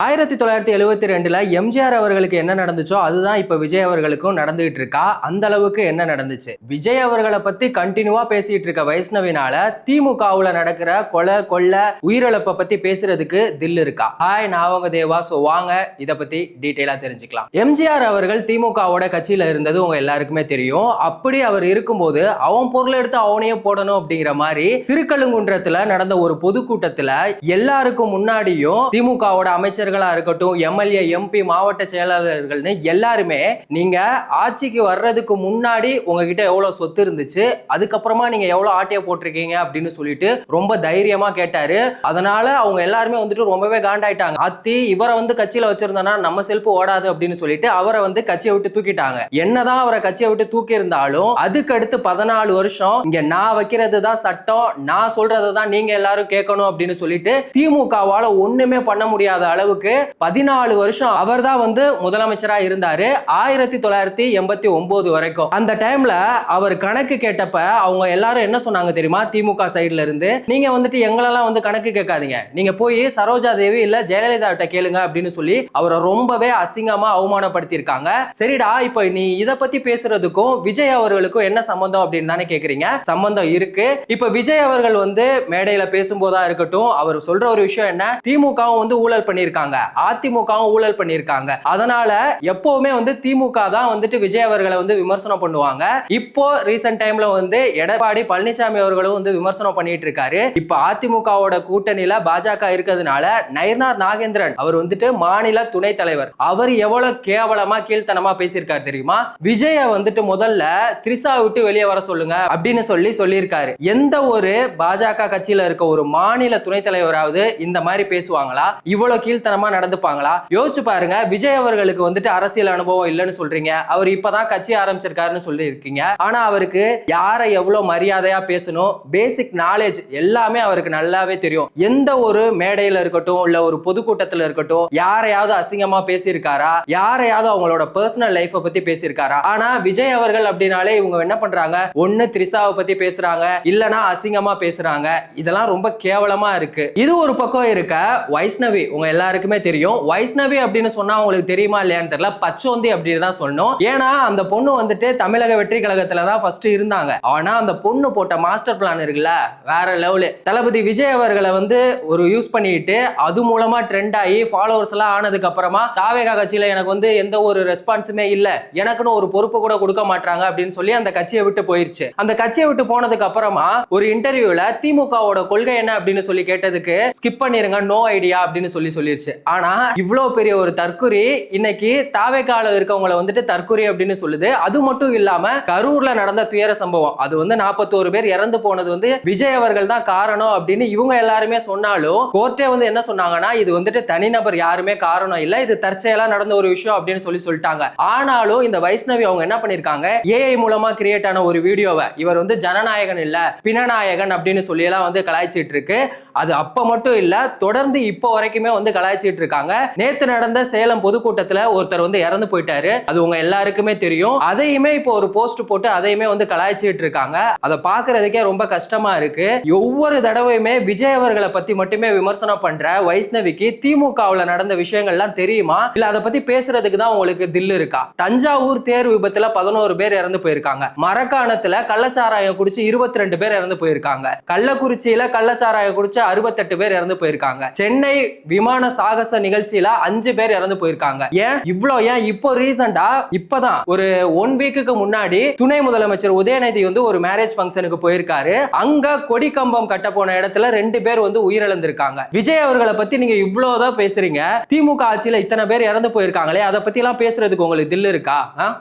1972ல எம்ஜிஆர் அவர்களுக்கு என்ன நடந்துச்சோ அதுதான் இப்ப விஜய் அவர்களுக்கும் நடந்துகிட்டு இருக்கா. அந்த அளவுக்கு என்ன நடந்துச்சு? விஜய் அவர்களை பத்தி கண்டினியூவா பேசிட்டு இருக்க வைஷ்ணவினால திமுகவுல நடக்கிற கொலை கொள்ளை உயிரிழப்பை பத்தி பேசுறதுக்கு தில் இருக்கா? ஹாய், நான் உங்க தேவா. சோ வாங்க இத பத்தி டீடைலா தெரிஞ்சுக்கலாம். எம்ஜிஆர் அவர்கள் திமுகவோட கட்சியில இருந்தது உங்க எல்லாருக்குமே தெரியும். அப்படி அவர் இருக்கும்போது அவன் பொருளை எடுத்து அவனையே போடணும் அப்படிங்கிற மாதிரி திருக்கழுங்குன்றத்துல நடந்த ஒரு பொதுக்கூட்டத்துல எல்லாருக்கும் முன்னாடியும் திமுகவோட அமைச்சர் இருக்கட்டும், எம்எல்ஏ, எம்பி, மாவட்ட செயலாளர்கள்னு எல்லாருமே நீங்க ஆட்சிக்கு வர்றதுக்கு முன்னாடி உங்ககிட்ட எவ்வளவு சொத்து இருந்துச்சு, அதுக்கப்புறமா நீங்க எவ்வளவு ஆட்டைய போட்டிருக்கீங்க அப்படின்னு சொல்லிட்டு ரொம்ப தைரியமா கேட்டாரு. அதனால அவங்க எல்லாருமே வந்துட்டு ரொம்பவே காண்டாயிட்டாங்க. அத்தி இவரை வந்து கட்சியில வச்சிருந்தா நம்ம செல்ஃபு ஓடாது அப்படின்னு சொல்லிட்டு அவரை வந்து கட்சியை விட்டு தூக்கிட்டாங்க. என்னதான் அவரை கட்சியை விட்டு தூக்கி இருந்தாலும் அதுக்கு அடுத்து 14 வருஷம் இங்க நான் வைக்கிறது தான் சட்டம், நான் சொல்றதை தான் நீங்க எல்லாரும் கேட்கணும் அப்படின்னு சொல்லிட்டு திமுகவால ஒண்ணுமே பண்ண முடியாத அளவுக்கு 14 வருஷம் அவர் தான் வந்து முதலமைச்சரா இருந்தாரு. 1989 வரைக்கும். அந்த டைம்ல அவர் கணக்கு கேட்டப்ப அவங்க எல்லாரும் என்ன சொன்னாங்க தெரியுமா? திமுக சைடுல இருந்து, நீங்க வந்துட்டு எங்களெல்லாம் வந்து கணக்கு கேட்காதீங்க, நீங்க போய் சரோஜா தேவி இல்ல ஜெயலலிதா கிட்ட கேளுங்க அப்படின்னு சொல்லி அவரை ரொம்பவே அசிங்கமா அவமானப்படுத்தி இருக்காங்க. சரிடா, இப்ப நீ இத பத்தி பேசுறதுக்கும் விஜய் அவர்களுக்கும் என்ன சம்பந்தம் அப்படின்னு தானே கேக்குறீங்க? சம்பந்தம் இருக்கு. இப்ப விஜய் அவர்கள் வந்து மேடையில பேசும்போதா இருக்கட்டும், அவர் சொல்ற ஒரு விஷயம் என்ன, திமுகவும் வந்து ஊழல் பண்ணியிருக்காங்க, அதிமுகவும் ஊழல் பண்ணியிருக்காங்க, அதனால எப்பவுமே வந்து திமுக தான் வந்துட்டு விஜய் அவர்களை வந்து விமர்சனம் பண்ணுவாங்க. இப்போ ரீசன்ட் டைம்ல வந்து எடப்பாடி பழனிசாமி அவர்களும் வந்து விமர்சனம் பண்ணிட்டு இருக்காரு. இப்ப அதிமுகவோட கூட்டணியில பாஜக இருக்கிறதுனால நயினார் நாகேந்திரன் அவர் வந்துட்டு மாநில துணை தலைவர், அவர் எவ்வளவு கேவலமா கீழ்த்தனமா பேசியிருக்காரு தெரியுமா? விஜய வந்துட்டு முதல்ல திரிசா விட்டு வெளியே வர சொல்லுங்க அப்படின்னு சொல்லியிருக்காரு. எந்த ஒரு பாஜக கட்சியில இருக்க ஒரு மாநில துணை தலைவராவது இந்த மாதிரி பேசுவாங்களா? இவ்வளவு கீழ்த்தனமா நடந்துப்பாங்களா? யோசிச்சு பாருங்க. விஜய் அவர்களுக்கு வந்துட்டு அரசியல் அனுபவம் இல்லைன்னு சொல்றீங்க, அவர் இப்பதான் கட்சி ஆரம்பிச்சிருக்காருன்னு சொல்லி இருக்கீங்க. ஆனா அவருக்கு யாரை எவ்வளவு மரியாதையா பேசணும், பேசிக் நாலேஜ் எல்லாமே அவருக்கு நல்லாவே தெரியும். எந்த ஒரு மேடையில இருக்கட்டும் இல்ல ஒரு பொதுக்கூட்டத்துல இருக்கட்டும் யாரையாவது அசிங்கமா பேசியிருக்காரா? யாரையாவது அவங்களோட பர்சனல் லைஃப் பத்தி பேசியிருக்காரா? ஆனா விஜய் அவர்கள் அப்படின்னாலே இவங்க என்ன பண்றாங்க, ஒண்ணு திரிசாவை பத்தி பேசுறாங்க, இல்லனா அசிங்கமா பேசுறாங்க. இதெல்லாம் ரொம்ப கேவலமா இருக்கு. இது ஒரு பக்கம் இருக்க, வைஷ்ணவி உங்க எல்லாருக்குமே தெரியும். வைஷ்ணவி அப்படின்னு சொன்னா உங்களுக்கு தெரியுமா இல்லையான்னு தெரியல, பச்சோந்தி அப்படின்னு தான் சொன்னோம். ஏன்னா அந்த பொண்ணு வந்துட்டு தமிழக வெற்றி கழகத்துல தான் ஃபர்ஸ்ட் இருந்தாங்க. ஆனா அந்த பொண்ணு போட்ட மாஸ்டர் பிளான் இருக்குல்ல, வேற லெவல். தளபதி விஜய் அவர்களை வந்து ஒரு யூஸ் பண்ணிட்டு அது மூலமா ட்ரெண்ட் ஆகி ஃபாலோவர்ஸ் எல்லாம் ஆனதுக்கு அப்புறமா தாவேகா கட்சியில எனக்கு வந்து எந்த ஒரு ரெஸ்பான்ஸுமே இல்ல, எனக்குன்னு ஒரு பொறுப்பு கூட கொடுக்க மாட்டாங்க அப்படின்னு சொல்லி அந்த கட்சியை விட்டு போயிருச்சு. அந்த கட்சியை விட்டு போனதுக்கு அப்புறமா ஒரு இன்டர்வியூல திமுகவோட கொள்கை என்ன அப்படின்னு சொல்லி கேட்டதுக்கு ஸ்கிப் பண்ணிருங்க, நோ ஐடியா அப்படின்னு சொல்லிருச்சு. ஆனா இவ்வளவு பெரிய ஒரு தற்குறி இன்னைக்கு தாவேகால இருக்கவங்கள வந்துட்டு தற்குறி அப்படின்னு சொல்லுது. அது மட்டும் இல்லாம கரூர்ல நடந்த துயர சம்பவம், அது வந்து 41 பேர் இறந்து போனது வந்து விஜய் அவர்கள் தான் காரணம் அப்படின்னு இவங்க எல்லாருமே சொன்னாலும் கோர்ட்டே வந்து என்ன சொன்னாங்கன்னா, இது வந்துட்டு தனிநபர் யாருமே காரணம் இல்ல, இது தற்செயலா நடந்த ஒரு விஷயம் அப்படின்னு சொல்லிட்டாங்க. ஆனாலும் இந்த வைஷ்ணவி அவங்க என்ன பண்ணிருக்காங்க, ஏஐ மூலமா கிரியேட் ஆன ஒரு வீடியோவை இவர் வந்து ஜனநாயகன் இல்ல பிணநாயகன் அப்படின்னு சொல்லி எல்லாம் வந்து கலாய்ச்சிட்டு இருக்கு. அது அப்ப மட்டும் இல்ல, தொடர்ந்து இப்போ வரைக்குமே வந்து கலாய்ச்சிட்டு இருக்காங்க. நேத்து நடந்த சேலம் பொதுக்கூட்டத்துல ஒருத்தர் வந்து இறந்து போயிட்டாரு, அது உங்க எல்லாருக்குமே தெரியும். அதையுமே இப்போ ஒரு போஸ்ட் போட்டு அதையுமே வந்து கலாய்ச்சிட்டு இருக்காங்க. அதை பாக்குறதுக்கே ரொம்ப கஷ்டமா இருக்கு. ஒவ்வொரு தடவையுமே விஜய் அவர்களை பத்தி மட்டுமே விமர்சனம் பண்ற வைஷ்ணவிக்கு திமுகவுல நடந்த விஷயங்கள்லாம் தெரியுமா? இல்ல அதை பத்தி பேசுறதுக்கு தான் உங்களுக்கு தில்லு இருக்கா? தஞ்சாவூர் தேர் விபத்துல 11 பேர் இறந்து போயிருக்காங்க. மரக்காணத்துல கள்ளச்சாராயம் குடிச்சு 22 பேர் இறந்து போயிருக்காங்க. கள்ளக்குறிச்சியில கள்ளச்சாராயம் குடிச்சு 68 பேர் இறந்து போயிருக்காங்க. சென்னை விமான சாகச நிகழ்ச்சியில 5 பேர் இறந்து போயிருக்காங்க. ஏன் இப்போ ரீசெண்டா இப்பதான் ஒரு 1 வீக்குக்கு முன்னாடி துணை முதலமைச்சர் உதயநிதி வந்து ஒரு மேரேஜ் ஃபங்க்ஷனுக்கு போயிருக்காரு. அங்க கொடி கம்பம் கட்ட போன இடத்துல 2 பேர் வந்து உயிரிழந்திருக்காங்க. விஜய் அவர்களை பத்தி நீங்க இவ்வளவுதான் பேசுறீங்க, திமுக ஆட்சியில இத்தனை பேர் இறந்து போயிருக்காங்களே, அதை பத்தி எல்லாம் பேசுறதுக்கு உங்களுக்கு தில்லு இருக்கா?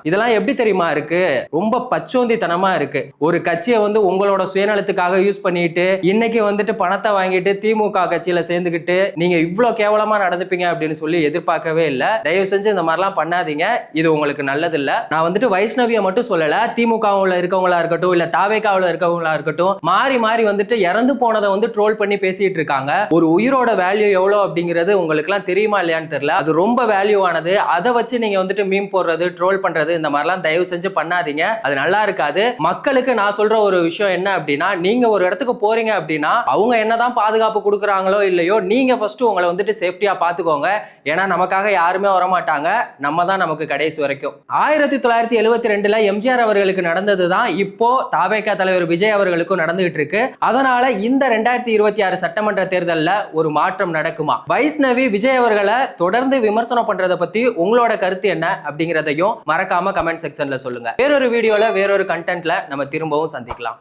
இதெல்லாம் எப்படி தெரியுமா இருக்கு? ரொம்ப பச்சோந்தித்தனமா இருக்கு. ஒரு கட்சியை வந்து உங்களோட சுயநலத்துக்காக யூஸ் பண்ணிட்டு இன்னைக்கு வந்துட்டு பணத்தை வாங்கிட்டு திமுக கட்சியில சேர்ந்துகிட்டு நீங்க இவ்வளவு கேவலமா நடந்துப்பீங்க அப்படின்னு சொல்லி எதிர்பார்க்கவே இல்ல. தயவு செஞ்சு இந்த மாதிரிலாம் பண்ணாதீங்க, இது உங்களுக்கு நல்லது இல்ல. நான் வந்துட்டு வைஷ்ணவியை மட்டும் சொல்லல, திமுகவுல இருக்கவங்களா இருக்கட்டும் இல்ல தாவேகாவுல இருக்கவங்களா இருக்கட்டும் மாறி மாறி வந்துட்டு இறந்து போனதை வந்து ட்ரோல் பண்ணி பேசிட்டு இருக்காங்க. ஒரு உயிரோட வேல்யூ எவ்வளவு அப்படிங்கிறது உங்களுக்கு எல்லாம் தெரியுமா இல்லையான்னு தெரியல, அது ரொம்ப வேல்யூவானது. அதை வச்சு நீங்க வந்துட்டு மீம் போடுறது, ட்ரோல் பண்றது, இந்த மாதிரிலாம் தயவு செஞ்சு பண்ணாதீங்க, அது நல்லா இருக்காது. மக்களுக்கு நான் சொல்ற ஒரு விஷயம் என்ன அப்படின்னா, நீங்க ஒரு இடத்துக்கு போறீங்க அப்படின்னா அவங்க என்னதான் பாதுகாப்பு கொடுக்குறாங்களோ இல்லையோ, நீங்க ஃபர்ஸ்ட் உங்களை வந்துட்டு சேஃப்டியா சேஃப்டியா பாத்துக்கோங்க. ஏன்னா நமக்காக யாருமே வரமாட்டாங்க, நம்ம தான் நமக்கு கடைசி வரைக்கும். 1972ல எம்ஜிஆர் அவர்களுக்கு நடந்ததுதான் இப்போ தாவேகா தலைவர் விஜய் அவர்களுக்கும் நடந்துகிட்டு இருக்கு. அதனால இந்த 2026 சட்டமன்ற தேர்தல்ல ஒரு மாற்றம் நடக்குமா? வைஷ்ணவி விஜய் அவர்களை தொடர்ந்து விமர்சனம் பண்றத பத்தி உங்களோட கருத்து என்ன அப்படிங்கறதையும் மறக்காம கமெண்ட் செக்ஷன்ல சொல்லுங்க. வேறொரு வீடியோல வேறொரு கண்டென்ட்ல நம்ம திரும்பவும் சந்திக்கலாம்.